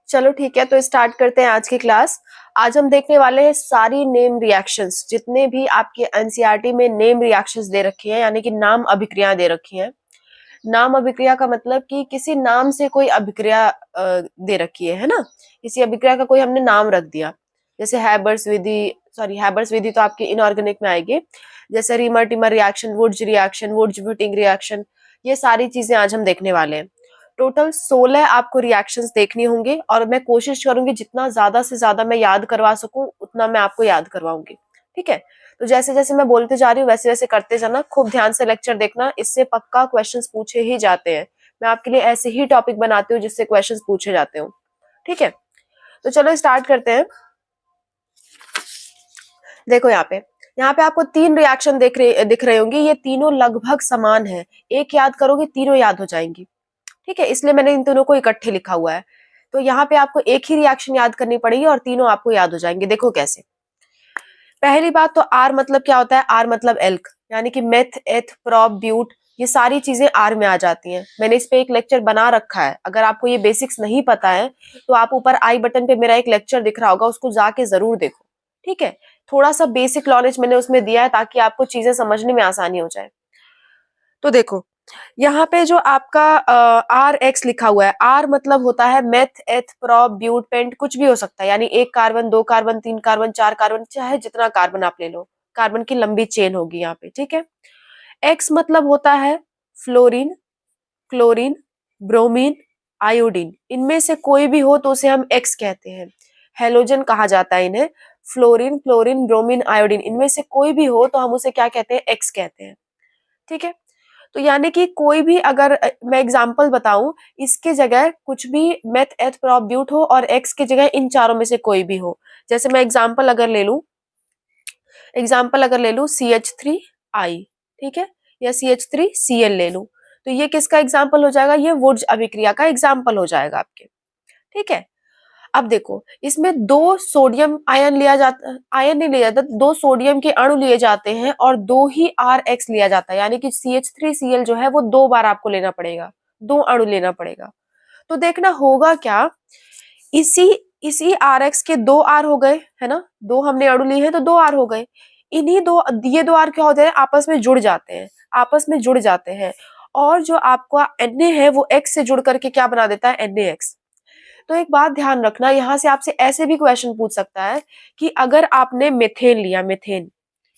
चलो ठीक है, तो स्टार्ट करते हैं आज की क्लास। आज हम देखने वाले हैं सारी नेम रिएक्शंस, जितने भी आपके एनसीईआरटी में नेम रिएक्शंस दे रखी हैं, यानी कि नाम अभिक्रिया दे रखी हैं। नाम अभिक्रिया का मतलब कि किसी नाम से कोई अभिक्रिया दे रखी है ना। किसी अभिक्रिया का कोई हमने नाम रख दिया, जैसे हैबर्स विधि तो आपके इनऑर्गेनिक में आएगी। जैसे Reimer Tiemann reaction, Wurtz reaction, Wurtz व्हिटिंग रिएक्शन, ये सारी चीजें आज हम देखने वाले हैं। टोटल 16 आपको रिएक्शंस देखनी होंगे और मैं कोशिश करूंगी जितना ज्यादा से ज्यादा मैं याद करवा सकूं उतना मैं आपको याद करवाऊंगी। ठीक है, तो जैसे जैसे मैं बोलते जा रही हूँ वैसे वैसे करते जाना, खूब ध्यान से लेक्चर देखना, इससे पक्का क्वेश्चंस पूछे ही जाते हैं। मैं आपके लिए ऐसे ही टॉपिक बनाती हूँ जिससे क्वेश्चंस पूछे जाते हो। ठीक है, तो चलो स्टार्ट करते हैं। देखो यहाँ पे आपको 3 रिएक्शन दिख रहे होंगे, ये तीनों लगभग समान है। एक याद करोगे तीनों याद हो जाएंगी। ठीक है, इसलिए मैंने इन तीनों को इकट्ठे लिखा हुआ है। तो यहाँ पे आपको एक ही रिएक्शन याद करनी पड़ेगी और तीनों आपको याद हो जाएंगे। देखो कैसे। पहली बात तो आर मतलब क्या होता है? आर मतलब एल्क, यानी कि मेथ, एथ, प्रोप, ब्यूट, ये सारी चीजें आर में आ जाती हैं। मैंने इस पे एक लेक्चर बना रखा है, अगर आपको ये बेसिक्स नहीं पता है तो आप ऊपर आई बटन पे मेरा एक लेक्चर दिख रहा होगा, उसको जाके जरूर देखो। ठीक है, थोड़ा सा बेसिक नॉलेज मैंने उसमें दिया है ताकि आपको चीजें समझने में आसानी हो जाए। तो देखो यहाँ पे जो आपका आर एक्स लिखा हुआ है, आर मतलब होता है मेथ, एथ, प्रोप, ब्यूट, पेंट, कुछ भी हो सकता है, यानी 1 कार्बन, 2 कार्बन, 3 कार्बन, 4 कार्बन, चाहे जितना कार्बन आप ले लो, कार्बन की लंबी चेन होगी यहाँ पे। ठीक है, एक्स मतलब होता है फ्लोरीन, क्लोरीन, ब्रोमीन, आयोडीन, इनमें से कोई भी हो तो उसे हम एक्स कहते हैं। हेलोजन कहा जाता है इन्हें। फ्लोरीन, क्लोरीन, ब्रोमीन, आयोडीन, इनमें से कोई भी हो तो हम उसे क्या कहते हैं? एक्स कहते हैं। ठीक है, तो यानी कि कोई भी, अगर मैं एग्जांपल बताऊं, इसके जगह कुछ भी मेथ, एथ, प्रोप, ब्यूट हो और एक्स की जगह इन चारों में से कोई भी हो। जैसे मैं एग्जांपल अगर ले लूं CH3I, ठीक है, या CH3Cl ले लूं, तो ये किसका एग्जाम्पल हो जाएगा? ये वुड्स अभिक्रिया का एग्जाम्पल हो जाएगा आपके। ठीक है, अब देखो इसमें 2 सोडियम आयन लिया जाता, आयन नहीं लिया जाता, 2 सोडियम के अणु लिए जाते हैं और 2 ही RX लिया जाता है, यानी कि CH3Cl जो है वो 2 बार आपको लेना पड़ेगा, 2 अणु लेना पड़ेगा। तो देखना होगा क्या, इसी इसी RX के 2 R हो गए, है ना, 2 हमने अणु लिए हैं तो 2 R हो गए। इन्हीं ये 2 R क्या होते हैं? आपस में जुड़ जाते हैं, आपस में जुड़ जाते हैं, और जो आपका Na है वो X से जुड़ करके क्या बना देता है? NaX। तो एक बात ध्यान रखना, यहाँ से आपसे ऐसे भी क्वेश्चन पूछ सकता है कि अगर आपने मेथेन लिया, मेथेन,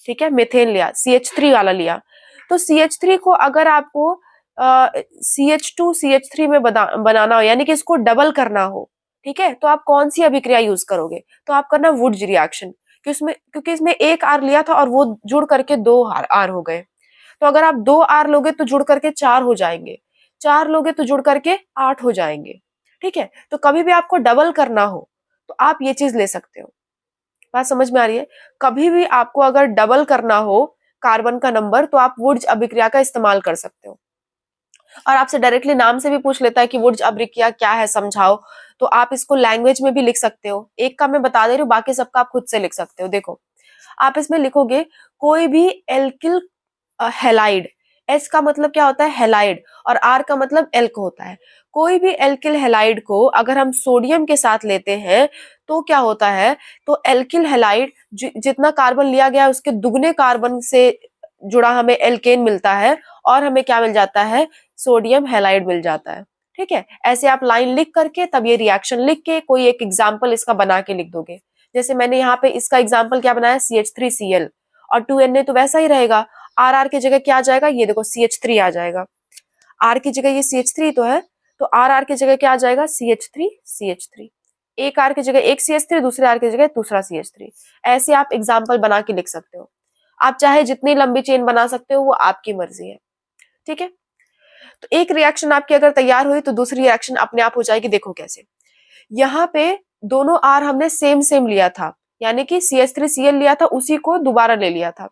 ठीक है, मेथेन लिया, CH3 वाला लिया, तो CH3 को अगर आपको CH2 CH3 में बनाना हो, यानी कि इसको डबल करना हो, ठीक है, तो आप कौन सी अभिक्रिया यूज करोगे? तो आप करना वुड्स रिएक्शन, क्योंकि इसमें 1 R लिया था और वो जुड़ करके 2 R हो गए। तो अगर आप 2 R लोगे तो जुड़ करके 4 हो जाएंगे, 4 लोगे तो जुड़ करके 8 हो जाएंगे। ठीक है, तो कभी भी आपको डबल करना हो तो आप ये चीज ले सकते हो। बात समझ में आ रही है? कभी भी आपको अगर डबल करना हो कार्बन का नंबर तो आप वुड्स अभिक्रिया का इस्तेमाल कर सकते हो। और आपसे डायरेक्टली नाम से भी पूछ लेता है कि वुड्स अभिक्रिया क्या है, समझाओ, तो आप इसको लैंग्वेज में भी लिख सकते हो। एक का मैं बता दे रही हूँ, बाकी सबका आप खुद से लिख सकते हो। देखो आप इसमें लिखोगे कोई भी एल्किल हेलाइड, एस का मतलब क्या होता है? हेलाइड, और आर का मतलब एल्क होता है। कोई भी एल्किल हेलाइड को अगर हम सोडियम के साथ लेते हैं तो क्या होता है? तो एल्किल हेलाइड जितना कार्बन लिया गया है उसके दुगने कार्बन से जुड़ा हमें एल्केन मिलता है, और हमें क्या मिल जाता है? सोडियम हेलाइड मिल जाता है। ठीक है, ऐसे आप लाइन लिख करके तब ये रिएक्शन लिख के कोई एक एग्जाम्पल इसका बना के लिख दोगे। जैसे मैंने यहाँ पे इसका एग्जाम्पल क्या बनाया? CH3Cl, और 2Na तो वैसा ही रहेगा। आर की जगह क्या आ जाएगा? ये देखो CH3 आ जाएगा। आर की जगह ये CH3 तो है, तो आर की जगह क्या आ जाएगा? CH3। एक आर की जगह एक CH3, दूसरे आर की जगह दूसरा CH3। ऐसे आप एग्जाम्पल बना के लिख सकते हो। आप चाहे जितनी लंबी चेन बना सकते हो, वो आपकी मर्जी है। ठीक है, तो एक रिएक्शन आपकी अगर तैयार हुई तो दूसरी रिएक्शन अपने आप हो जाएगी। देखो कैसे। यहाँ पे दोनों आर हमने सेम सेम लिया था, यानी कि CH3Cl लिया था, उसी को दोबारा ले लिया था।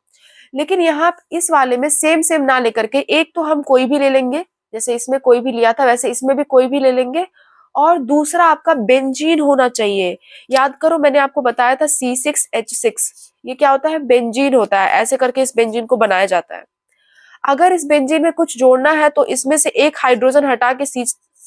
लेकिन यहाँ इस वाले में सेम सेम ना लेकर के एक तो हम कोई भी ले लेंगे, जैसे इसमें कोई भी लिया था वैसे इसमें भी कोई भी ले लेंगे, और दूसरा आपका बेंजीन होना चाहिए। याद करो मैंने आपको बताया था C6H6, ये क्या होता है? बेंजीन होता है। ऐसे करके इस बेंजीन को बनाया जाता है। अगर इस बेंजीन में कुछ जोड़ना है तो इसमें से एक हाइड्रोजन हटा के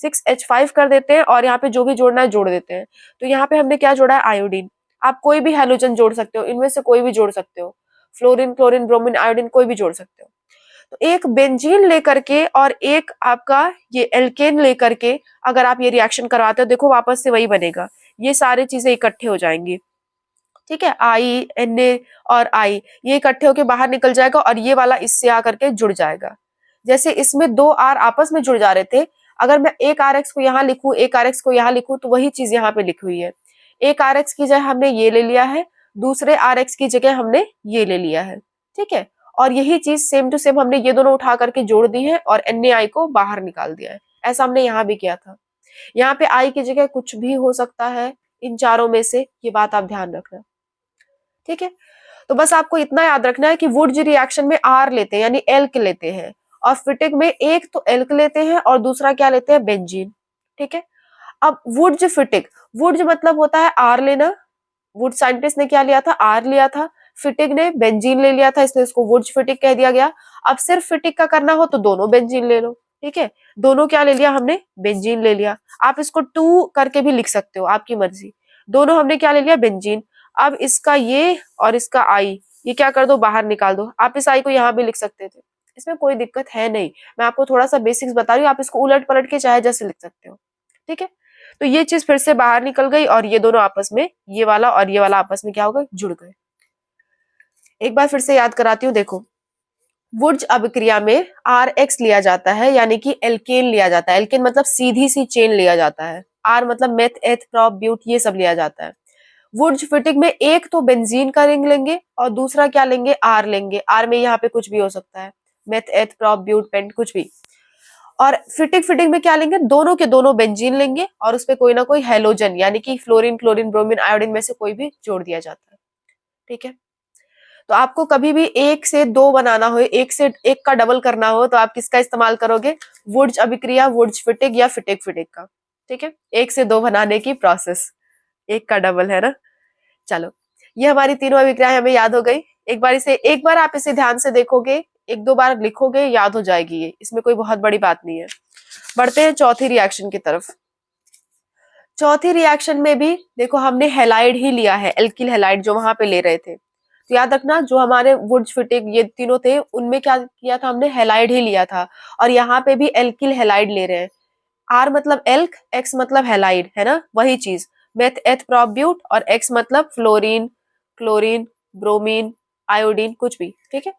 6H5 कर देते हैं और यहाँ पे जो भी जोड़ना है जोड़ देते हैं। तो यहाँ पे हमने क्या जोड़ा है, आयोडीन। आप कोई भी हैलोजन जोड़ सकते हो, इनमें से कोई भी जोड़ सकते हो, फ्लोरीन, क्लोरीन, ब्रोमीन, आयोडीन कोई भी जोड़ सकते हो। तो एक बेंजीन लेकर के और एक आपका ये एल्केन लेकर के अगर आप ये रिएक्शन करवाते हो, देखो वापस से वही बनेगा, ये सारी चीजें इकट्ठे हो जाएंगी, ठीक है। आई, Na और I ये इकट्ठे होके बाहर निकल जाएगा और ये वाला इससे आकर के जुड़ जाएगा। जैसे इसमें दो R आपस में जुड़ जा रहे थे, अगर मैं एक RX को यहाँ लिखूं, एक RX को यहाँ लिखूं, तो वही चीज यहाँ पे लिखी हुई है। एक RX की जगह हमने ये ले लिया है, दूसरे RX की जगह हमने ये ले लिया है, ठीक है। और यही चीज सेम टू सेम हमने ये दोनों उठा करके जोड़ दी है और NaI को बाहर निकाल दिया है। ऐसा हमने यहाँ भी किया था। यहाँ पे I की जगह कुछ भी हो सकता है इन चारों में से, ये बात आप ध्यान रखना, ठीक है। तो बस आपको इतना याद रखना है कि वुड्ज रिएक्शन में R लेते हैं, यानी एल्क लेते हैं, और फिटिक में एक तो एल्क लेते हैं और दूसरा क्या लेते हैं, बेंजीन, ठीक है। अब वुड्ज फिटिक, वुड्ज मतलब होता है R लेना, वुड साइंटिस्ट ने क्या लिया था, R लिया था, फिटिक ने बेंजीन ले लिया था, इसलिए इसको वुड्ज फिटिक कह दिया गया। अब सिर्फ फिटिक का करना हो तो दोनों बेंजीन ले लो, ठीक है। दोनों क्या ले लिया हमने, बेंजीन ले लिया। आप इसको 2 करके भी लिख सकते हो, आपकी मर्जी। दोनों हमने क्या ले लिया, बेंजीन। अब इसका ये और इसका आई, ये क्या कर दो, बाहर निकाल दो। आप इस आई को यहाँ भी लिख सकते थे, इसमें कोई दिक्कत है नहीं। मैं आपको थोड़ा सा बेसिक्स बता रही हूँ, आप इसको उलट पलट के चाहे जैसे लिख सकते हो, ठीक है। तो ये चीज फिर से बाहर निकल गई और ये दोनों आपस में, ये वाला और ये वाला आपस में क्या हो गए, जुड़ गए। एक बार फिर से याद कराती हूँ, देखो वुड्ज अभिक्रिया में RX लिया जाता है, यानी कि एल्केन लिया जाता है। एल्केन मतलब सीधी सी चेन लिया जाता है। R मतलब मेथ, एथ, प्रोप, ब्यूट, ये सब लिया जाता है। वुड्ज फिटिक में एक तो बेंजीन का रिंग लेंगे और दूसरा क्या लेंगे, R लेंगे। R में यहाँ पे कुछ भी हो सकता है, मेथ, एथ, प्रोप, ब्यूट, पेंट, कुछ भी। और फिटिक में क्या लेंगे, दोनों के दोनों बेंजीन लेंगे और उसपे कोई ना कोई हेलोजन, यानी कि फ्लोरीन, क्लोरीन, ब्रोमीन, आयोडीन में से कोई भी जोड़ दिया जाता है, ठीक है। तो आपको कभी भी 1 से 2 बनाना हो, 1 से 1 का डबल करना हो, तो आप किसका इस्तेमाल करोगे, वुड्ज अभिक्रिया, वुड्ज फिटिक या फिटिक का, ठीक है। 1 से 2 बनाने की प्रोसेस, 1 का डबल है ना। चलो, ये हमारी तीनों अभिक्रियाएं हमें याद हो गई। एक बार आप इसे ध्यान से देखोगे, 1-2 बार लिखोगे, याद हो जाएगी ये, इसमें कोई बहुत बड़ी बात नहीं है। बढ़ते हैं चौथी रिएक्शन की तरफ। चौथी रिएक्शन में भी देखो हमने हेलाइड ही लिया है, एल्किल हेलाइड जो वहां पे ले रहे थे। तो याद रखना, जो हमारे वुड्स फिटिक ये तीनों थे, उनमें क्या किया था हमने, हेलाइड ही लिया था। और यहाँ पे भी एल्किल हेलाइड ले रहे हैं। R मतलब एल्क, X मतलब हेलाइड, है ना, वही चीज। मेथ, एथ, प्रोप, ब्यूट, और X मतलब फ्लोरीन, क्लोरीन, ब्रोमीन, आयोडीन, कुछ भी, ठीक है।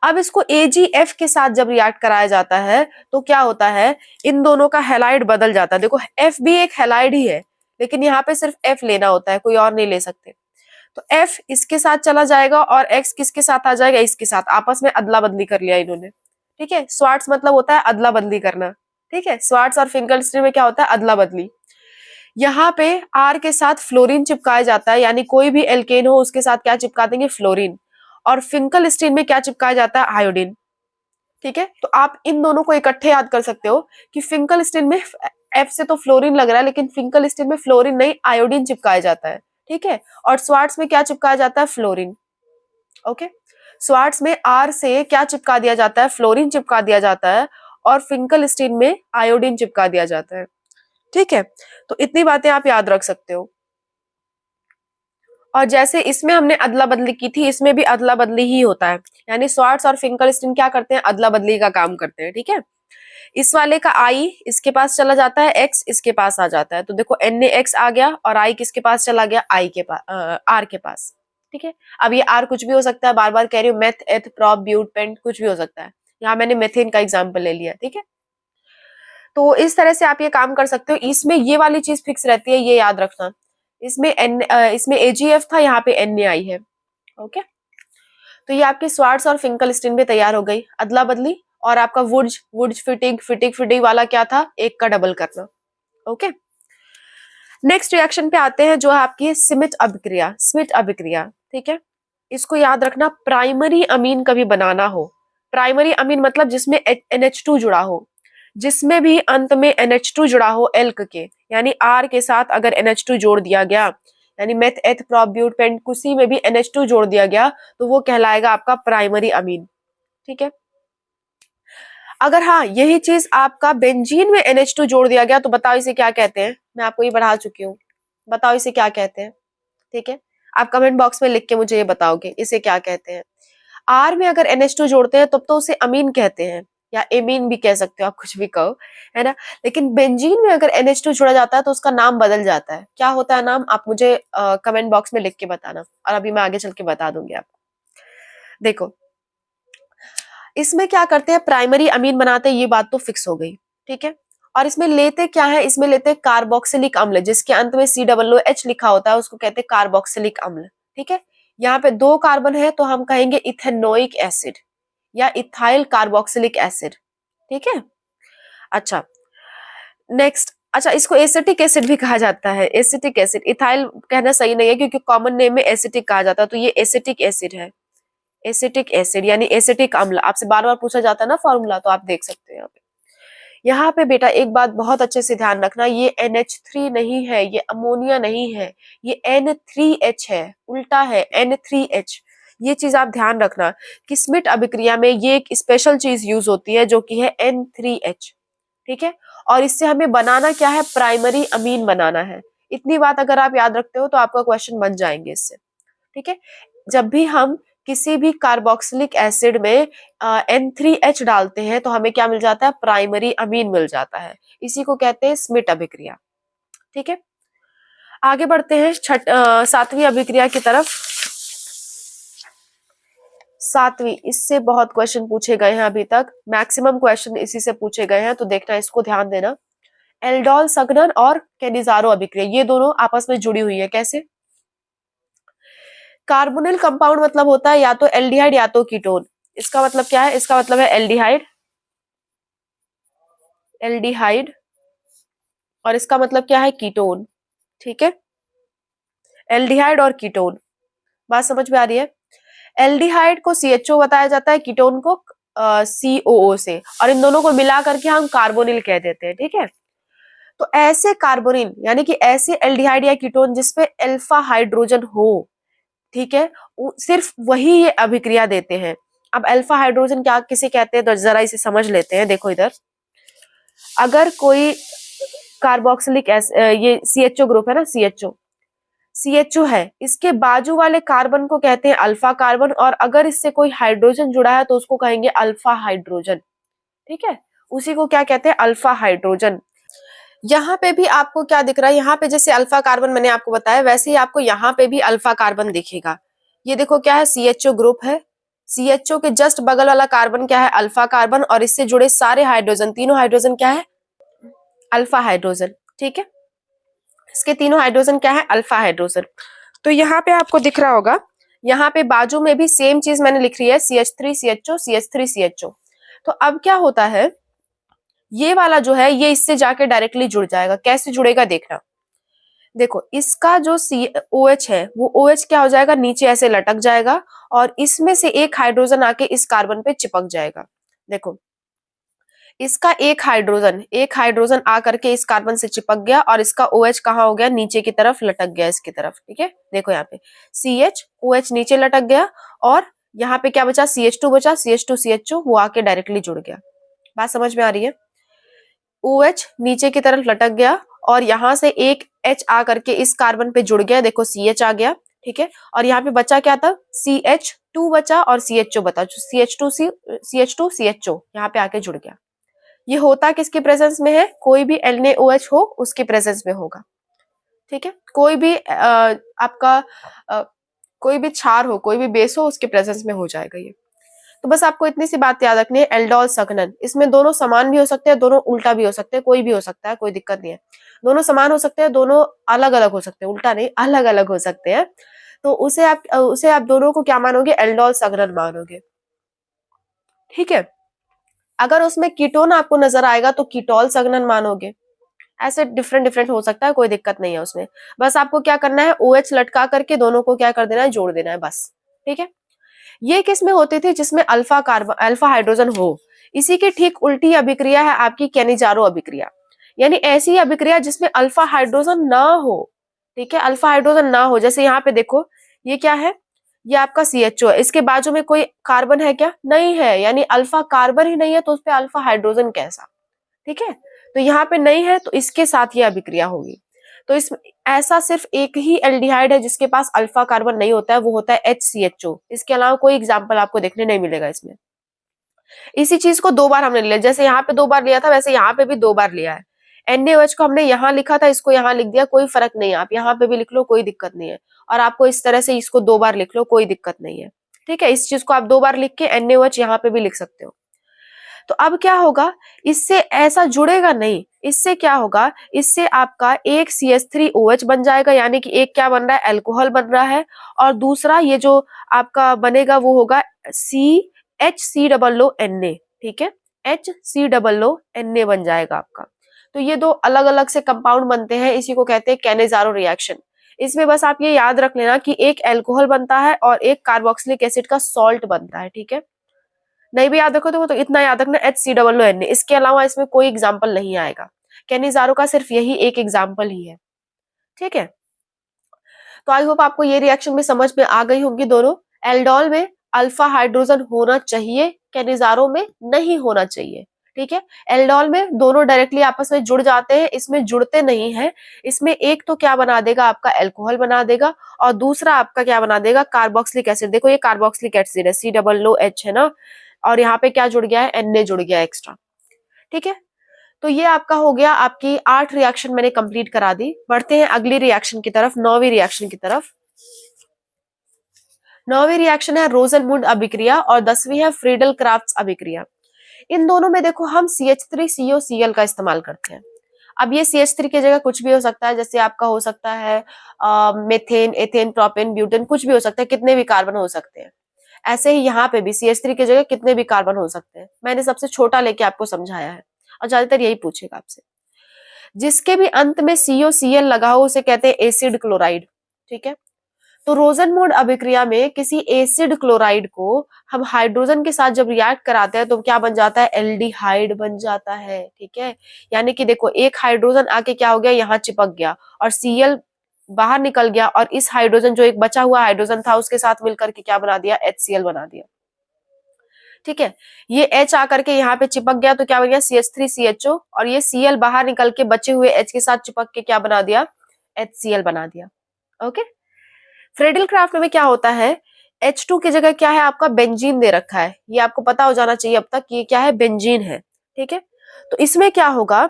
अब इसको AgF के साथ जब रिएक्ट कराया जाता है तो क्या होता है, इन दोनों का हेलाइड बदल जाता है। देखो F भी एक हेलाइड ही है, लेकिन यहाँ पे सिर्फ F लेना होता है, कोई और नहीं ले सकते। तो F इसके साथ चला जाएगा और X किसके साथ आ जाएगा, इसके साथ। आपस में अदला बदली कर लिया इन्होंने, ठीक है। स्वार्ट्स मतलब होता है अदला बदली करना, ठीक है। स्वार्ट्स और फिंकलस्टीन में क्या होता है, अदला बदली। यहाँ पे R के साथ फ्लोरीन चिपकाया जाता है, यानी कोई भी एल्केन हो उसके साथ क्या चिपका देंगे, फ्लोरीन। और फिंकलस्टीन में क्या चिपकाया जाता है, आयोडीन, ठीक है। तो आप इन दोनों को इकट्ठे याद कर सकते हो कि फिंकलस्टीन में F से तो फ्लोरीन लग रहा है, लेकिन फिंकलस्टीन में फ्लोरीन नहीं, आयोडीन चिपकाया जाता है, ठीक है। और स्वार्ट्स में क्या चिपकाया जाता है, फ्लोरीन, ओके। स्वार्ट्स में R से क्या चिपका दिया जाता है, फ्लोरीन चिपका दिया जाता है, और फिंकलस्टीन में आयोडीन चिपका दिया जाता है, ठीक है। तो इतनी बातें आप याद रख सकते हो। और जैसे इसमें हमने अदला बदली की थी, इसमें भी अदला बदली ही होता है, यानी स्वार्ट्स और फिंकलस्टीन क्या करते हैं, अदला बदली का काम करते हैं, ठीक है। इस वाले का I इसके पास चला जाता है, X इसके पास आ जाता है। तो देखो NaX आ गया और I किसके पास चला गया, I के पास, R के पास, ठीक है। अब ये R कुछ भी हो सकता है, बार बार कह रही हूँ, मेथ, एथ, प्रोप, ब्यूट, पेंट, कुछ भी हो सकता है। यहाँ मैंने मेथेन का एग्जाम्पल ले लिया, ठीक है। तो इस तरह से आप ये काम कर सकते हो। इसमें ये वाली चीज फिक्स रहती है, ये याद रखना। इसमें AgF था, यहाँ पे NaI है, ओके। तो ये आपके स्वार्ट्स और फिंकलस्टीन भी तैयार हो गई, अदला बदली। और आपका वुड्ज फिटिक वाला क्या था, 1 का डबल करना, ओके। नेक्स्ट रिएक्शन पे आते हैं, जो है आपकी स्मिथ अभिक्रिया, ठीक है। इसको याद रखना, प्राइमरी अमीन कभी बनाना हो, प्राइमरी अमीन मतलब जिसमें NH2 जुड़ा हो, जिसमें भी अंत में NH2 जुड़ा हो एल्क के, यानी R के साथ अगर NH2 जोड़ दिया गया, यानी मेथ, एथ, प्रोप, ब्यूट, पेंट, किसी में भी NH2 जोड़ दिया गया, तो वो कहलाएगा आपका प्राइमरी अमीन, ठीक है। अगर हाँ यही चीज आपका बेंजीन में NH2 जोड़ दिया गया तो बताओ इसे क्या कहते हैं। मैं आपको ये बढ़ा चुकी हूँ, बताओ इसे क्या कहते हैं। ठीक है, आप कमेंट बॉक्स में लिख के मुझे ये बताओगे इसे क्या कहते हैं। आर में अगर NH2 जोड़ते हैं तब तो उसे अमीन कहते हैं, या एमीन भी कह सकते हो आप, कुछ भी कहो, है ना। लेकिन बेंजीन में अगर NH2 जोड़ा जाता है तो उसका नाम बदल जाता है। क्या होता है नाम, आप मुझे कमेंट बॉक्स में लिख के बताना, और अभी मैं आगे चल के बता दूंगी आपको। देखो इसमें क्या करते हैं, प्राइमरी अमीन बनाते हैं, ये बात तो फिक्स हो गई। ठीक है, और इसमें लेते क्या है, इसमें लेते हैं कार्बोक्सिलिक अम्ल, जिसके अंत में COOH लिखा होता है, उसको कहते हैं कार्बोक्सिलिक अम्ल। ठीक है, यहाँ पे 2 कार्बन है तो हम कहेंगे इथेनोइक एसिड या इथाइल कार्बोक्सिलिक एसिड। ठीक है, अच्छा नेक्स्ट, अच्छा इसको एसिटिक एसिड भी कहा जाता है। एसिटिक एसिड, इथाइल कहना सही नहीं है क्योंकि कॉमन नेम में एसिटिक कहा जाता है, तो ये एसिटिक एसिड है। एसिटिक एसिड यानी एसिटिक अम्ल, आपसे बार बार पूछा जाता है ना फॉर्मूला, तो आप देख सकते हैं यहाँ पे। यहाँ पे बेटा एक बात बहुत अच्छे से ध्यान रखना, ये NH3 नहीं है, ये अमोनिया नहीं है, ये N3H है, उल्टा है N3H। ये चीज आप ध्यान रखना कि स्मिट अभिक्रिया में ये एक स्पेशल चीज यूज होती है जो कि है N3H। ठीक है, और इससे हमें बनाना क्या है, प्राइमरी अमीन बनाना है। इतनी बात अगर आप याद रखते हो तो आपका क्वेश्चन बन जाएंगे इससे। ठीक है, जब भी हम किसी भी कार्बोक्सिलिक एसिड में N3H डालते हैं तो हमें क्या मिल जाता है, प्राइमरी अमीन मिल जाता है। इसी को कहते हैं स्मिट अभिक्रिया। ठीक है, आगे बढ़ते हैं 7वीं अभिक्रिया की तरफ। 7वीं, इससे बहुत क्वेश्चन पूछे गए हैं, अभी तक मैक्सिमम क्वेश्चन इसी से पूछे गए हैं, तो देखना, इसको ध्यान देना। एल्डोल संघनन और कैनिजारो अभिक्रिया, ये दोनों आपस में जुड़ी हुई है। कैसे, कार्बोनिल कंपाउंड मतलब होता है या तो एल्डिहाइड या तो कीटोन। इसका मतलब क्या है, इसका मतलब है एल्डिहाइड, एल्डिहाइड, और इसका मतलब क्या है, कीटोन। ठीक है, एल्डिहाइड और कीटोन, बात समझ में आ रही है। एल्डिहाइड को CHO बताया जाता है, कीटोन को COO से, और इन दोनों को मिला करके हम कार्बोनिल कह देते हैं। ठीक है, तो ऐसे कार्बोनिल यानी कि ऐसे एल्डिहाइड या कीटोन जिसपे अल्फा हाइड्रोजन हो, ठीक है, सिर्फ वही ये अभिक्रिया देते हैं। अब अल्फा हाइड्रोजन क्या किसे कहते हैं, तो जरा इसे समझ लेते हैं। देखो इधर, अगर कोई कार्बोक्सिलिक ये CHO ग्रुप है ना, CHO है, इसके बाजू वाले कार्बन को कहते हैं अल्फा कार्बन, और अगर इससे कोई हाइड्रोजन जुड़ा है तो उसको कहेंगे अल्फा हाइड्रोजन। ठीक है, उसी को क्या कहते हैं, अल्फा हाइड्रोजन। यहाँ पे भी आपको क्या दिख रहा है, यहाँ पे जैसे अल्फा कार्बन मैंने आपको बताया, वैसे ही आपको यहाँ पे भी अल्फा कार्बन दिखेगा। ये देखो क्या है, CHO ग्रुप है, CHO के जस्ट बगल वाला कार्बन क्या है, अल्फा कार्बन, और इससे जुड़े सारे हाइड्रोजन, तीनों हाइड्रोजन क्या है, अल्फा हाइड्रोजन। ठीक है, इसके तीनों हाइड्रोजन क्या है, अल्फा हाइड्रोजन। तो यहाँ पे आपको दिख रहा होगा, यहाँ पे बाजू में भी सेम चीज मैंने लिख रही है, CH3 CHO CH3 CHO। तो अब क्या होता है, ये वाला जो है ये इससे जाके डायरेक्टली जुड़ जाएगा। कैसे जुड़ेगा देखना, देखो इसका जो OH है वो OH क्या हो जाएगा, नीचे ऐसे लटक जाएगा, और इसमें से एक हाइड्रोजन आके इस कार्बन पे चिपक जाएगा। देखो इसका एक हाइड्रोजन आकर के इस कार्बन से चिपक गया, और इसका OH कहाँ हो गया, नीचे की तरफ लटक गया, इसकी तरफ। ठीक है, देखो यहाँ पे CH OH नीचे लटक गया, और यहाँ पे क्या बचा, CH2 बचा, CH2 CHO वो आके डायरेक्टली जुड़ गया। बात समझ में आ रही है, OH नीचे की तरफ लटक गया, और यहाँ से एक H आ करके इस कार्बन पे जुड़ गया, देखो CH आ गया। ठीक है, और यहाँ पे बचा क्या था, CH2 बचा और CHO बचा, CH2 CHO यहाँ पे आके जुड़ गया। ये होता किसके प्रेजेंस में है, कोई भी NaOH हो उसके प्रेजेंस में होगा। ठीक है, कोई भी आपका कोई भी क्षार हो, कोई भी बेस हो, उसके प्रेजेंस में हो जाएगा ये। तो बस आपको इतनी सी बात याद रखनी है, एल्डोल संघनन, इसमें दोनों समान भी हो सकते हैं, दोनों उल्टा भी हो सकते हैं, कोई भी हो सकता है, कोई दिक्कत नहीं है। दोनों समान हो सकते हैं, दोनों अलग अलग हो सकते हैं, उल्टा नहीं अलग अलग हो सकते हैं। तो उसे आप दोनों को क्या मानोगे, एल्डोल संघनन मानोगे। ठीक है, अगर उसमें कीटोन आपको नजर आएगा तो कीटोल संघनन मानोगे। ऐसे डिफरेंट डिफरेंट हो सकता है, कोई दिक्कत नहीं है उसमें। बस आपको क्या करना है, OH लटका करके दोनों को क्या कर देना है, जोड़ देना है बस। ठीक है, ये किस में होती थी, जिसमें अल्फा हाइड्रोजन हो। इसी की ठीक उल्टी अभिक्रिया है आपकी कैनिजारो अभिक्रिया, यानी ऐसी अभिक्रिया जिसमें अल्फा हाइड्रोजन ना हो। ठीक है, अल्फा हाइड्रोजन ना हो, जैसे यहाँ पे देखो ये क्या है, ये आपका CHO है, इसके बाजू में कोई कार्बन है क्या? नहीं है, यानी अल्फा कार्बन ही नहीं है तो उस पे अल्फा हाइड्रोजन कैसा? ठीक है, तो यहाँ पे नहीं है तो इसके साथ ये अभिक्रिया होगी। तो इस ऐसा सिर्फ एक ही एल्डिहाइड है जिसके पास अल्फा कार्बन नहीं होता है, वो होता है HCHO। इसके अलावा कोई एग्जाम्पल आपको देखने नहीं मिलेगा इसमें। इसी चीज को दो बार हमने लिया, जैसे यहाँ पे दो बार लिया था वैसे यहाँ पे भी दो बार लिया है। NaOH को हमने यहाँ लिखा था, इसको यहाँ लिख दिया, कोई फर्क नहीं है, आप यहाँ पे भी लिख लो कोई दिक्कत नहीं है, और आपको इस तरह से इसको दो बार लिख लो कोई दिक्कत नहीं है। ठीक है, इस चीज को आप दो बार लिख के NaOH यहाँ पे भी लिख सकते हो। तो अब क्या होगा, इससे ऐसा जुड़ेगा नहीं, इससे क्या होगा, इससे आपका एक CH3OH बन जाएगा, यानी कि एक क्या बन रहा है, अल्कोहल बन रहा है, और दूसरा ये जो आपका बनेगा वो होगा HCOONA। ठीक है, HCOONA बन जाएगा आपका। तो ये दो अलग अलग से कंपाउंड बनते हैं, इसी को कहते हैं कैनेजारो रिएक्शन। इसमें बस आप ये याद रख लेना कि एक अल्कोहल बनता है और एक कार्बोक्सिलिक एसिड का सॉल्ट बनता है। ठीक है, नहीं भी याद रखो तो इतना याद रखना HCOONA, इसके अलावा इसमें कोई एग्जाम्पल नहीं आएगा। कैनिजारो का सिर्फ यही एक एग्जाम्पल ही है। ठीक है, तो आई होप आपको ये रिएक्शन में समझ में आ गई होंगी दोनों। एल्डोल में अल्फा हाइड्रोजन होना चाहिए, कैनिजारो में नहीं होना चाहिए। ठीक है, एल्डोल में दोनों डायरेक्टली आपस में जुड़ जाते हैं, इसमें जुड़ते नहीं है। इसमें एक तो क्या बना देगा, आपका अल्कोहल बना देगा, और दूसरा आपका क्या बना देगा, कार्बोक्सिलिक एसिड। देखो ये कार्बोक्सिलिक एसिड है, COOH है ना, और यहाँ पे क्या जुड़ गया है, Na जुड़ गया एक्स्ट्रा। ठीक है, तो ये आपका हो गया, आपकी 8 रिएक्शन मैंने कंप्लीट करा दी। बढ़ते हैं अगली रिएक्शन की तरफ, 9वीं रिएक्शन की तरफ। 9वीं रिएक्शन है रोजनमुंड अभिक्रिया और 10वीं है फ्रीडल क्राफ्ट अभिक्रिया। इन दोनों में देखो हम CH3COCl का इस्तेमाल करते हैं। अब ये CH3 की जगह कुछ भी हो सकता है, जैसे आपका हो सकता है मेथेन, एथेन, प्रोपेन, ब्यूटेन, कुछ भी हो सकता है, कितने भी कार्बन हो सकते हैं। ऐसे ही यहाँ पे भी CH3 की जगह कितने भी कार्बन हो सकते हैं। मैंने सबसे छोटा लेके आपको समझाया है, और ज्यादातर यही पूछेगा आपसे। जिसके भी अंत में COCl लगा हो उसे कहते हैं एसिड क्लोराइड। ठीक है, तो रोजनमुंड अभिक्रिया में किसी एसिड क्लोराइड को हम हाइड्रोजन के साथ जब रिएक्ट कराते हैं तो क्या बन जाता है, एल्डिहाइड बन जाता है। ठीक है, यानी कि देखो एक हाइड्रोजन आके क्या हो गया, यहाँ चिपक गया, और Cl बाहर निकल गया, और इस हाइड्रोजन जो एक बचा हुआ हाइड्रोजन था उसके साथ मिलकर के क्या बना दिया, HCl बना दिया। ठीक है, ये H आकर के यहाँ पे चिपक गया तो क्या बन गया, CH3CHO, और ये Cl बाहर निकल के बचे हुए H के साथ चिपक के क्या बना दिया, HCl बना दिया। ओके, फ्रेडल क्राफ्ट में क्या होता है, H2 की जगह क्या है, आपका बेंजीन दे रखा है। ये आपको पता हो जाना चाहिए अब तक कि ये क्या है, बेंजीन है। ठीक है, तो इसमें क्या होगा,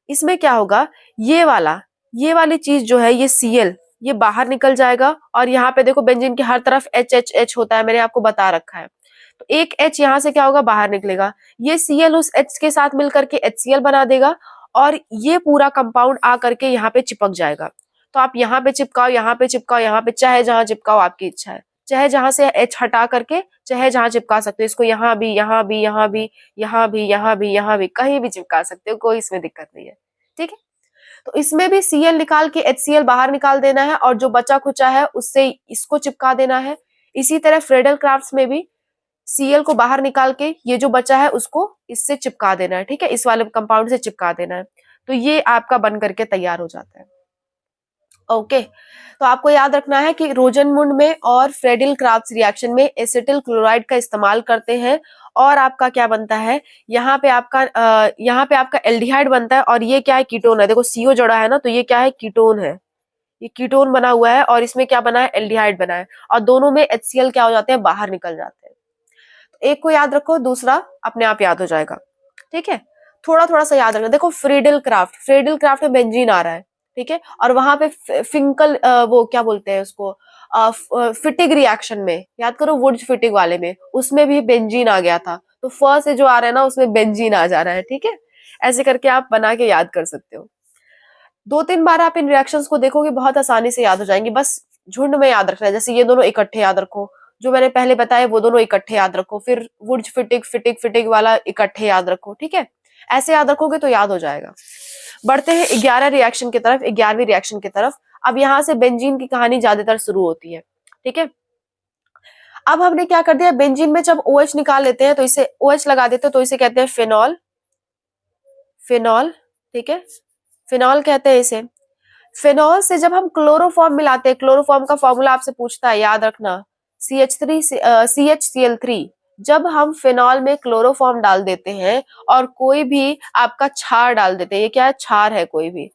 इसमें क्या होगा, ये वाली चीज जो है, ये Cl ये बाहर निकल जाएगा, और यहाँ पे देखो बेंजीन के हर तरफ H होता है, मैंने आपको बता रखा है। तो एक H यहाँ से क्या होगा, बाहर निकलेगा, ये Cl उस H के साथ मिलकर के HCl बना देगा, और ये पूरा कंपाउंड आ करके यहाँ पे चिपक जाएगा। तो आप यहाँ पे चिपकाओ, यहाँ पे चिपकाओ, यहाँ पे, चाहे जहां चिपकाओ, आपकी इच्छा है, चाहे जहां से H हटा करके चाहे जहां चिपका सकते हो इसको, यहाँ भी, यहाँ भी, यहाँ भी, यहाँ भी, यहाँ भी, यहाँ भी, कहीं भी चिपका सकते हो, कोई इसमें दिक्कत नहीं है। ठीक है, तो इसमें भी Cl निकाल के HCl बाहर निकाल देना है, और जो बचा खुचा है उससे इसको चिपका देना है। इसी तरह फ्रेडल क्राफ्ट में भी Cl को बाहर निकाल के ये जो बचा है उसको इससे चिपका देना है। ठीक है, इस वाले कंपाउंड से चिपका देना है, तो ये आपका बन करके तैयार हो जाता है। ओके, तो आपको याद रखना है कि रोजनमुंड में और फ्रेडल क्राफ्ट रिएक्शन में एसिटिल क्लोराइड का इस्तेमाल करते हैं, और आपका क्या बनता है, यहाँ पे आपका एल्डिहाइड बनता है, और ये क्या है, कीटोन है। देखो CO जोड़ा है ना, तो ये क्या है, कीटोन है, ये कीटोन बना हुआ है, और इसमें क्या बना है, एल्डिहाइड बना है, और दोनों में HCl क्या हो जाते हैं, बाहर निकल जाते हैं। तो एक को याद रखो, दूसरा अपने आप याद हो जाएगा। ठीक है, थोड़ा थोड़ा सा याद रखना। देखो फ्रेडल क्राफ्ट में बेंजीन आ रहा है, ठीक है, और वहां पे फिंकल वो क्या बोलते हैं उसको, फिटिग रिएक्शन में याद करो, वुड्स फिटिग वाले में उसमें भी बेंजीन आ गया था, तो फर्स्ट से जो आ रहा है ना उसमें बेंजीन आ जा रहा है। ठीक है, ऐसे करके आप बना के याद कर सकते हो। 2-3 बार आप इन रिएक्शंस को देखोगे, बहुत आसानी से याद हो जाएंगे। बस झुंड में याद रखना है, जैसे ये दोनों इकट्ठे याद रखो, जो मैंने पहले बताया वो दोनों इकट्ठे याद रखो, फिर वुड्स फिटिग वाला इकट्ठे याद रखो। ठीक है, ऐसे याद रखोगे तो याद हो जाएगा। बढ़ते हैं 11 रिएक्शन की तरफ, 11वीं रिएक्शन की तरफ। अब यहाँ से बेंजीन की कहानी ज्यादातर शुरू होती है। ठीक है, अब हमने क्या कर दिया, बेंजीन में जब OH निकाल लेते हैं तो इसे OH लगा देते हैं, तो इसे कहते हैं फिनॉल। ठीक है, फिनॉल कहते हैं इसे। फिनॉल से जब हम क्लोरोफॉर्म मिलाते हैं, क्लोरोफॉर्म का फॉर्मूला आपसे पूछता है, याद रखना, CHCl3, जब हम फिनॉल में क्लोरोफॉर्म डाल देते हैं और कोई भी आपका क्षार डाल देते हैं, ये क्या है, क्षार है, कोई भी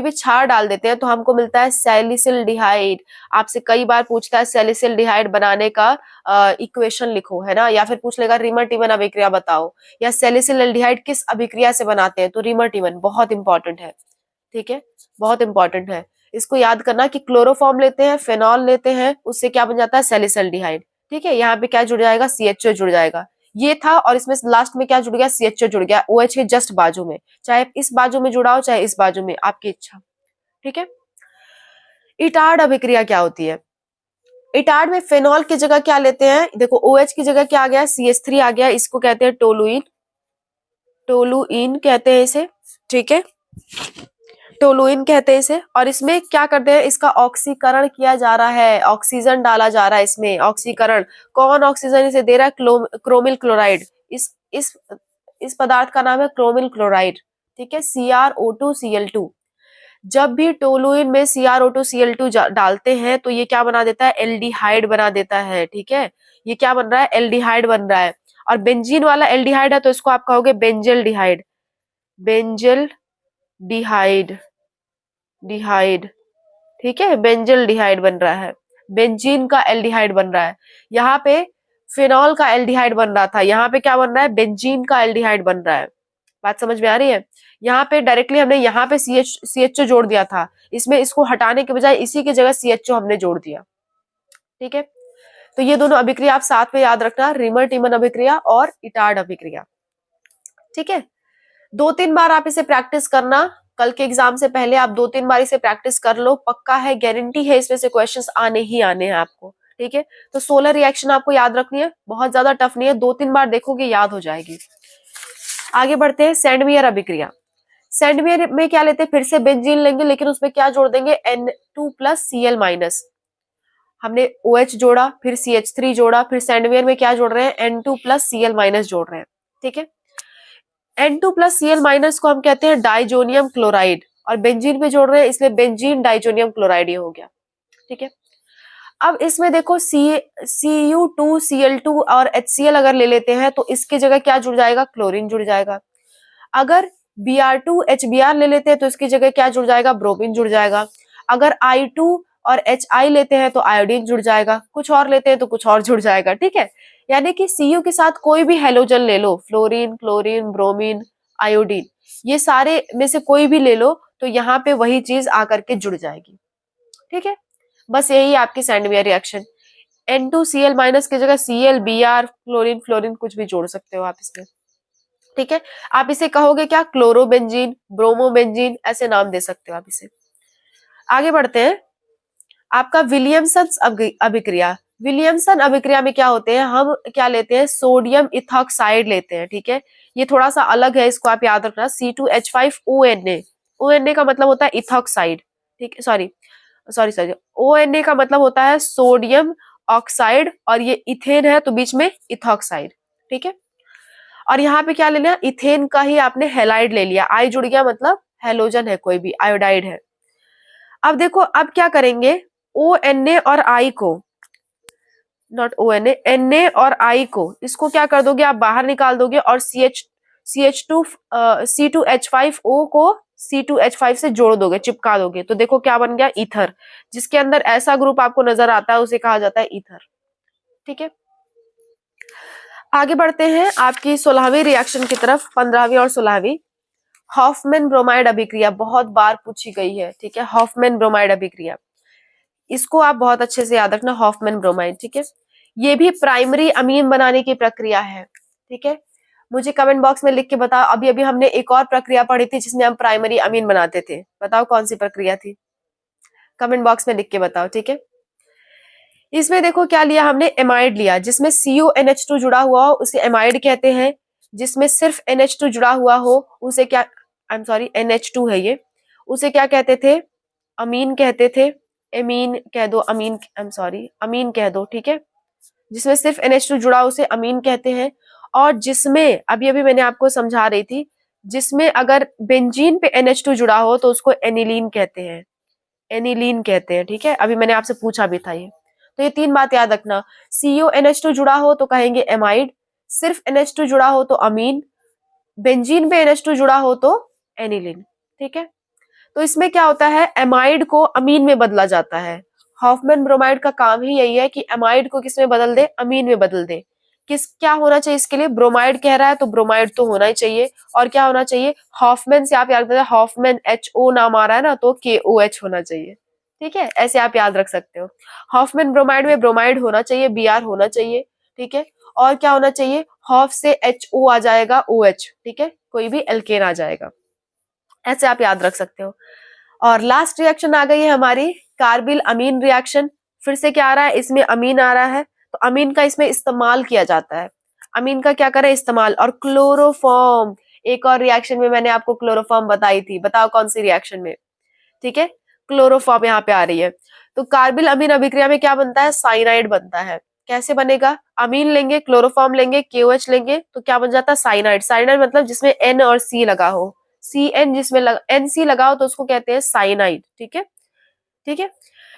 क्षार डाल देते हैं तो हमको मिलता है सैलिसिल्डिहाइड। आपसे कई बार पूछता है सैलिसिल्डिहाइड बनाने का इक्वेशन लिखो, है ना, या फिर पूछ लेगा रिमर-टिमन अभिक्रिया बताओ, या सैलिसिल्डिहाइड किस अभिक्रिया से बनाते हैं, तो रिमर-टिमन बहुत इंपॉर्टेंट है, ठीक है, बहुत इंपॉर्टेंट है। इसको याद करना कि क्लोरोफॉर्म लेते हैं, फेनॉल लेते हैं, उससे क्या बन जाता है, सैलिसिल्डिहाइड, ठीक है। यहाँ पे क्या जुड़ जाएगा, CHO जुड़ जाएगा, ये था, और इसमें लास्ट में क्या जुड़ गया, CHO जुड़ गया, OH के जस्ट बाजू में, चाहे इस बाजू में जुड़ा हो चाहे इस बाजू में, आपकी इच्छा, ठीक है। इटार्ड अभिक्रिया क्या होती है, इटार्ड में फेनॉल की जगह क्या लेते हैं, देखो OH की जगह क्या आ गया, CH3 आ गया, इसको कहते हैं टोलुइन, टोलुइन कहते हैं इसे, ठीक है, टोलुइन कहते हैं इसे। और इसमें क्या करते हैं, इसका ऑक्सीकरण किया जा रहा है, ऑक्सीजन डाला जा रहा है इसमें, ऑक्सीकरण, कौन ऑक्सीजन इसे दे रहा है, क्रोमिल क्लोराइड, इस पदार्थ का नाम है क्रोमिल क्लोराइड, ठीक है, CrO2Cl2। जब भी टोलुइन में CrO2Cl2 डालते हैं तो ये क्या बना देता है, एल्डिहाइड बना देता है, ठीक है, ये क्या बन रहा है, एल्डिहाइड बन रहा है। और बेंजीन वाला एल्डिहाइड है तो इसको आप कहोगे बेंजल्डिहाइड, बेंजल्डिहाइड, डिहाइड, ठीक है, बेंजल्डिहाइड बन रहा है, बेंजीन का एल्डिहाइड बन रहा है। यहाँ पे फिनॉल का एल्डिहाइड बन रहा था, यहाँ पे क्या बन रहा है, बेंजीन का एल्डिहाइड बन रहा है। बात समझ में आ रही है। यहाँ पे डायरेक्टली हमने यहाँ पे CHO जोड़ दिया था, इसमें इसको हटाने के बजाय इसी की जगह CHO हमने जोड़ दिया, ठीक है। तो ये दोनों अभिक्रिया आप साथ में याद रखना, रिमर-टिमन अभिक्रिया और इटार्ड अभिक्रिया, ठीक है। 2-3 बार आप इसे प्रैक्टिस करना, कल के एग्जाम से पहले आप 2-3 बार इसे प्रैक्टिस कर लो, पक्का है, गारंटी है, इसमें से क्वेश्चंस आने ही आने हैं आपको, ठीक है। तो सोलर रिएक्शन आपको याद रखनी है, बहुत ज्यादा टफ नहीं है, 2-3 बार देखोगे याद हो जाएगी। आगे बढ़ते हैं, सैंडवियर अभिक्रिया। सैंडवियर में क्या लेते हैं, फिर से बेंजीन लेंगे, लेकिन उसमें क्या जोड़ देंगे, N2+Cl-। हमने OH जोड़ा, फिर CH3 जोड़ा, फिर सैंडवियर में क्या जोड़ रहे हैं, N2+Cl- जोड़ रहे हैं, ठीक है। N2+Cl- को हम कहते हैं डाइजोनियम क्लोराइड, और बेंजीन पे जोड़ रहे हैं इसलिए बेंजीन डाइजोनियम क्लोराइड ये हो गया, ठीक है। अब इसमें देखो Cu2Cl2 और HCl अगर ले लेते हैं तो इसकी जगह क्या जुड़ जाएगा, क्लोरीन जुड़ जाएगा। अगर Br2HBr ले लेते हैं तो इसकी जगह क्या जुड़ जाएगा, ब्रोमीन जुड़ जाएगा। अगर I2 और HI लेते हैं तो आयोडीन जुड़ जाएगा, कुछ और लेते हैं तो कुछ और जुड़ जाएगा, ठीक है। यानी कि Cu के साथ कोई भी हेलोजन ले लो, फ्लोरीन, क्लोरीन, ब्रोमीन, आयोडीन, ये सारे में से कोई भी ले लो तो यहाँ पे वही चीज आकर के जुड़ जाएगी, ठीक है। बस यही आपकी सैंडवियर रिएक्शन, N2Cl- की जगह Cl, Br, क्लोरीन, फ्लोरीन कुछ भी जोड़ सकते हो आप इसमें, ठीक है। आप इसे कहोगे क्या, क्लोरोबेंजीन, ब्रोमोबेंजीन, ऐसे नाम दे सकते हो आप इसे। आगे बढ़ते हैं, आपका विलियमसन अभिक्रिया। विलियमसन अभिक्रिया में क्या होते हैं, हम क्या लेते हैं, सोडियम इथॉक्साइड लेते हैं, ठीक है। ये थोड़ा सा अलग है, इसको आप याद रखना, C2H5ONa, ONa का मतलब होता है इथॉक्साइड, ठीक है, सॉरी सॉरी सॉरी, ONa का मतलब होता है सोडियम ऑक्साइड, और ये इथेन है तो बीच में इथॉक्साइड, ठीक है। और यहाँ पे क्या ले लिया, इथेन का ही आपने हेलाइड ले लिया, आई जुड़ गया मतलब हेलोजन है, कोई भी आयोडाइड है। अब देखो, अब क्या करेंगे, ONa और I को, नॉट ONa, Na और I को, इसको क्या कर दोगे, आप बाहर निकाल दोगे, और C2H5O को C2H5 से जोड़ दोगे, चिपका दोगे, तो देखो क्या बन गया, ईथर। जिसके अंदर ऐसा ग्रुप आपको नजर आता है उसे कहा जाता है ईथर, ठीक है। आगे बढ़ते हैं आपकी 16वीं रिएक्शन की तरफ, 15वीं और 16वीं, हॉफमैन ब्रोमाइड अभिक्रिया, बहुत बार पूछी गई है, ठीक है, हॉफमैन ब्रोमाइड अभिक्रिया, इसको आप बहुत अच्छे से याद रखना, हॉफमैन ब्रोमाइड, ठीक है। ये भी प्राइमरी अमीन बनाने की प्रक्रिया है, ठीक है। मुझे कमेंट बॉक्स में लिख के बताओ, अभी अभी हमने एक और प्रक्रिया पढ़ी थी जिसमें हम प्राइमरी अमीन बनाते थे, बताओ कौन सी प्रक्रिया थी, कमेंट बॉक्स में लिख के बताओ, ठीक है। इसमें देखो क्या लिया हमने, एमाइड लिया, जिसमें CuNH2 जुड़ा हुआ हो उसे एमाइड कहते हैं, जिसमें सिर्फ NH2 जुड़ा हुआ हो उसे क्या, आई एम सॉरी NH2 है ये, उसे क्या कहते थे, अमीन कहते थे, एमीन कह दो, अमीन, आई एम सॉरी अमीन कह दो, ठीक है। जिसमें सिर्फ NH2 जुड़ा उसे अमीन कहते हैं। और जिसमें अभी अभी मैंने आपको समझा रही थी, जिसमें अगर बेंजीन पे NH2 जुड़ा हो तो उसको एनिलीन कहते हैं, एनिलीन कहते हैं, ठीक है। अभी मैंने आपसे पूछा भी था ये, तो ये 3 बात याद रखना। CONH2 जुड़ा हो तो कहेंगे एमाइड, सिर्फ NH2 जुड़ा हो तो अमीन, बेंजीन पे NH2 जुड़ा हो तो एनिलीन। ठीक है, तो इसमें क्या होता है, एमाइड को अमीन में बदला जाता है। हॉफमैन ब्रोमाइड का काम ही यही है कि एमाइड को किस में बदल दे, अमीन में बदल दे। क्या होना चाहिए इसके लिए, ब्रोमाइड कह रहा है तो ब्रोमाइड तो होना ही चाहिए, और क्या होना चाहिए, हॉफमैन से आप याद रखते हैं, हॉफमैन HO नाम आ रहा है ना, तो KOH होना चाहिए। ठीक है, ऐसे आप याद रख सकते हो। हॉफमैन ब्रोमाइड में ब्रोमाइड होना चाहिए, Br होना चाहिए। ठीक है, और क्या होना चाहिए, हॉफ से HO आ जाएगा OH। ठीक है, कोई भी एल्केन आ जाएगा, ऐसे आप याद रख सकते हो। और लास्ट रिएक्शन आ गई है हमारी कार्बिल अमीन रिएक्शन। फिर से क्या आ रहा है, इसमें अमीन आ रहा है, तो अमीन का इसमें इस्तेमाल किया जाता है। अमीन का क्या करें, इस्तेमाल। और क्लोरोफॉर्म, एक और रिएक्शन में मैंने आपको क्लोरोफॉर्म बताई थी, बताओ कौन सी रिएक्शन में। ठीक है, क्लोरोफॉर्म यहाँ पे आ रही है। तो कार्बिल अमीन अभिक्रिया में क्या बनता है, साइनाइड बनता है। कैसे बनेगा, अमीन लेंगे, क्लोरोफॉर्म लेंगे, KOH लेंगे, तो क्या बन जाता है, साइनाइड। साइनाइड मतलब जिसमें N और C लगा हो, CN जिसमें NC लगा हो तो उसको कहते हैं साइनाइड। ठीक है, ठीक है।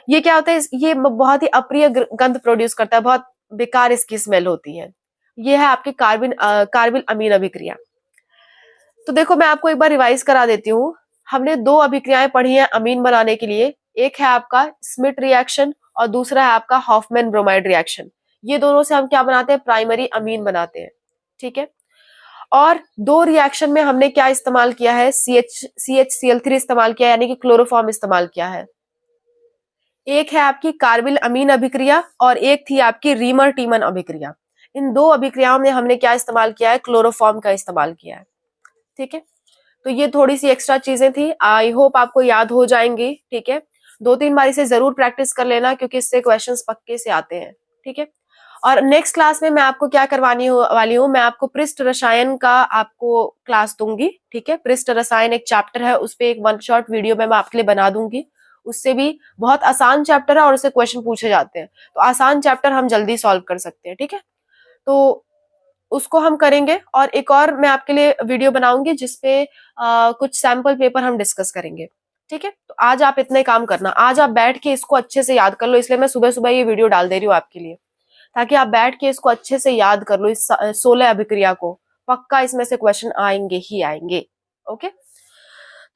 ये क्या होता है, ये बहुत ही अप्रिय गंध प्रोड्यूस करता है, बहुत बेकार इसकी स्मेल होती है। ये है आपकी कार्बिल अमीन अभिक्रिया। तो देखो मैं आपको एक बार रिवाइज करा देती हूँ। हमने 2 अभिक्रियाएं पढ़ी हैं अमीन बनाने के लिए, एक है आपका स्मिट रिएक्शन और दूसरा है आपका हॉफमैन ब्रोमाइड रिएक्शन। ये दोनों से हम क्या बनाते हैं, प्राइमरी अमीन बनाते हैं। ठीक है, और 2 रिएक्शन में हमने क्या इस्तेमाल किया है, CHCl3 इस्तेमाल किया है, यानी कि क्लोरोफॉर्म इस्तेमाल किया है। एक है आपकी कार्बिल अमीन अभिक्रिया और एक थी आपकी रीमर टीमन अभिक्रिया। इन 2 अभिक्रियाओं में हमने क्या इस्तेमाल किया है, क्लोरोफॉर्म का इस्तेमाल किया है। ठीक है, तो ये थोड़ी सी एक्स्ट्रा चीजें थी, आई होप आपको याद हो जाएंगी। ठीक है, 2-3 बार इसे जरूर प्रैक्टिस कर लेना, क्योंकि इससे क्वेश्चंस पक्के से आते हैं। ठीक है, और नेक्स्ट क्लास में मैं आपको क्या करवानी वाली हूँ, मैं आपको पृष्ठ रसायन का आपको क्लास दूंगी। ठीक है, पृष्ठ रसायन एक चैप्टर है, उस पे एक 1 शॉट वीडियो मैं आपके लिए बना दूंगी। उससे भी बहुत आसान चैप्टर है और उससे क्वेश्चन पूछे जाते हैं, तो आसान चैप्टर हम जल्दी सॉल्व कर सकते हैं। ठीक है, तो उसको हम करेंगे, और एक और मैं आपके लिए वीडियो बनाऊंगी जिसपे कुछ सैंपल पेपर हम डिस्कस करेंगे। ठीक है, तो आज आप इतने काम करना, आज आप बैठ के इसको अच्छे से याद कर लो, इसलिए मैं सुबह सुबह ये वीडियो डाल दे रही हूँ आपके लिए, ताकि आप बैठ के इसको अच्छे से याद कर लो, इस 16 अभिक्रिया को। पक्का इसमें से क्वेश्चन आएंगे ही आएंगे। ओके,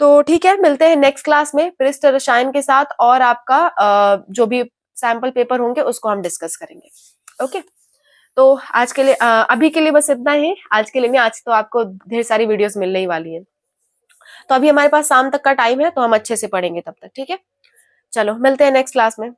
तो ठीक है, मिलते हैं नेक्स्ट क्लास में पृष्ठ रसायन के साथ, और आपका जो भी सैंपल पेपर होंगे उसको हम डिस्कस करेंगे। ओके, तो आज के लिए अभी के लिए बस इतना ही। आज के लिए नहीं, आज तो आपको ढेर सारी वीडियोस मिलने ही वाली हैं। तो अभी हमारे पास शाम तक का टाइम है, तो हम अच्छे से पढ़ेंगे तब तक। ठीक है, चलो मिलते हैं नेक्स्ट क्लास में।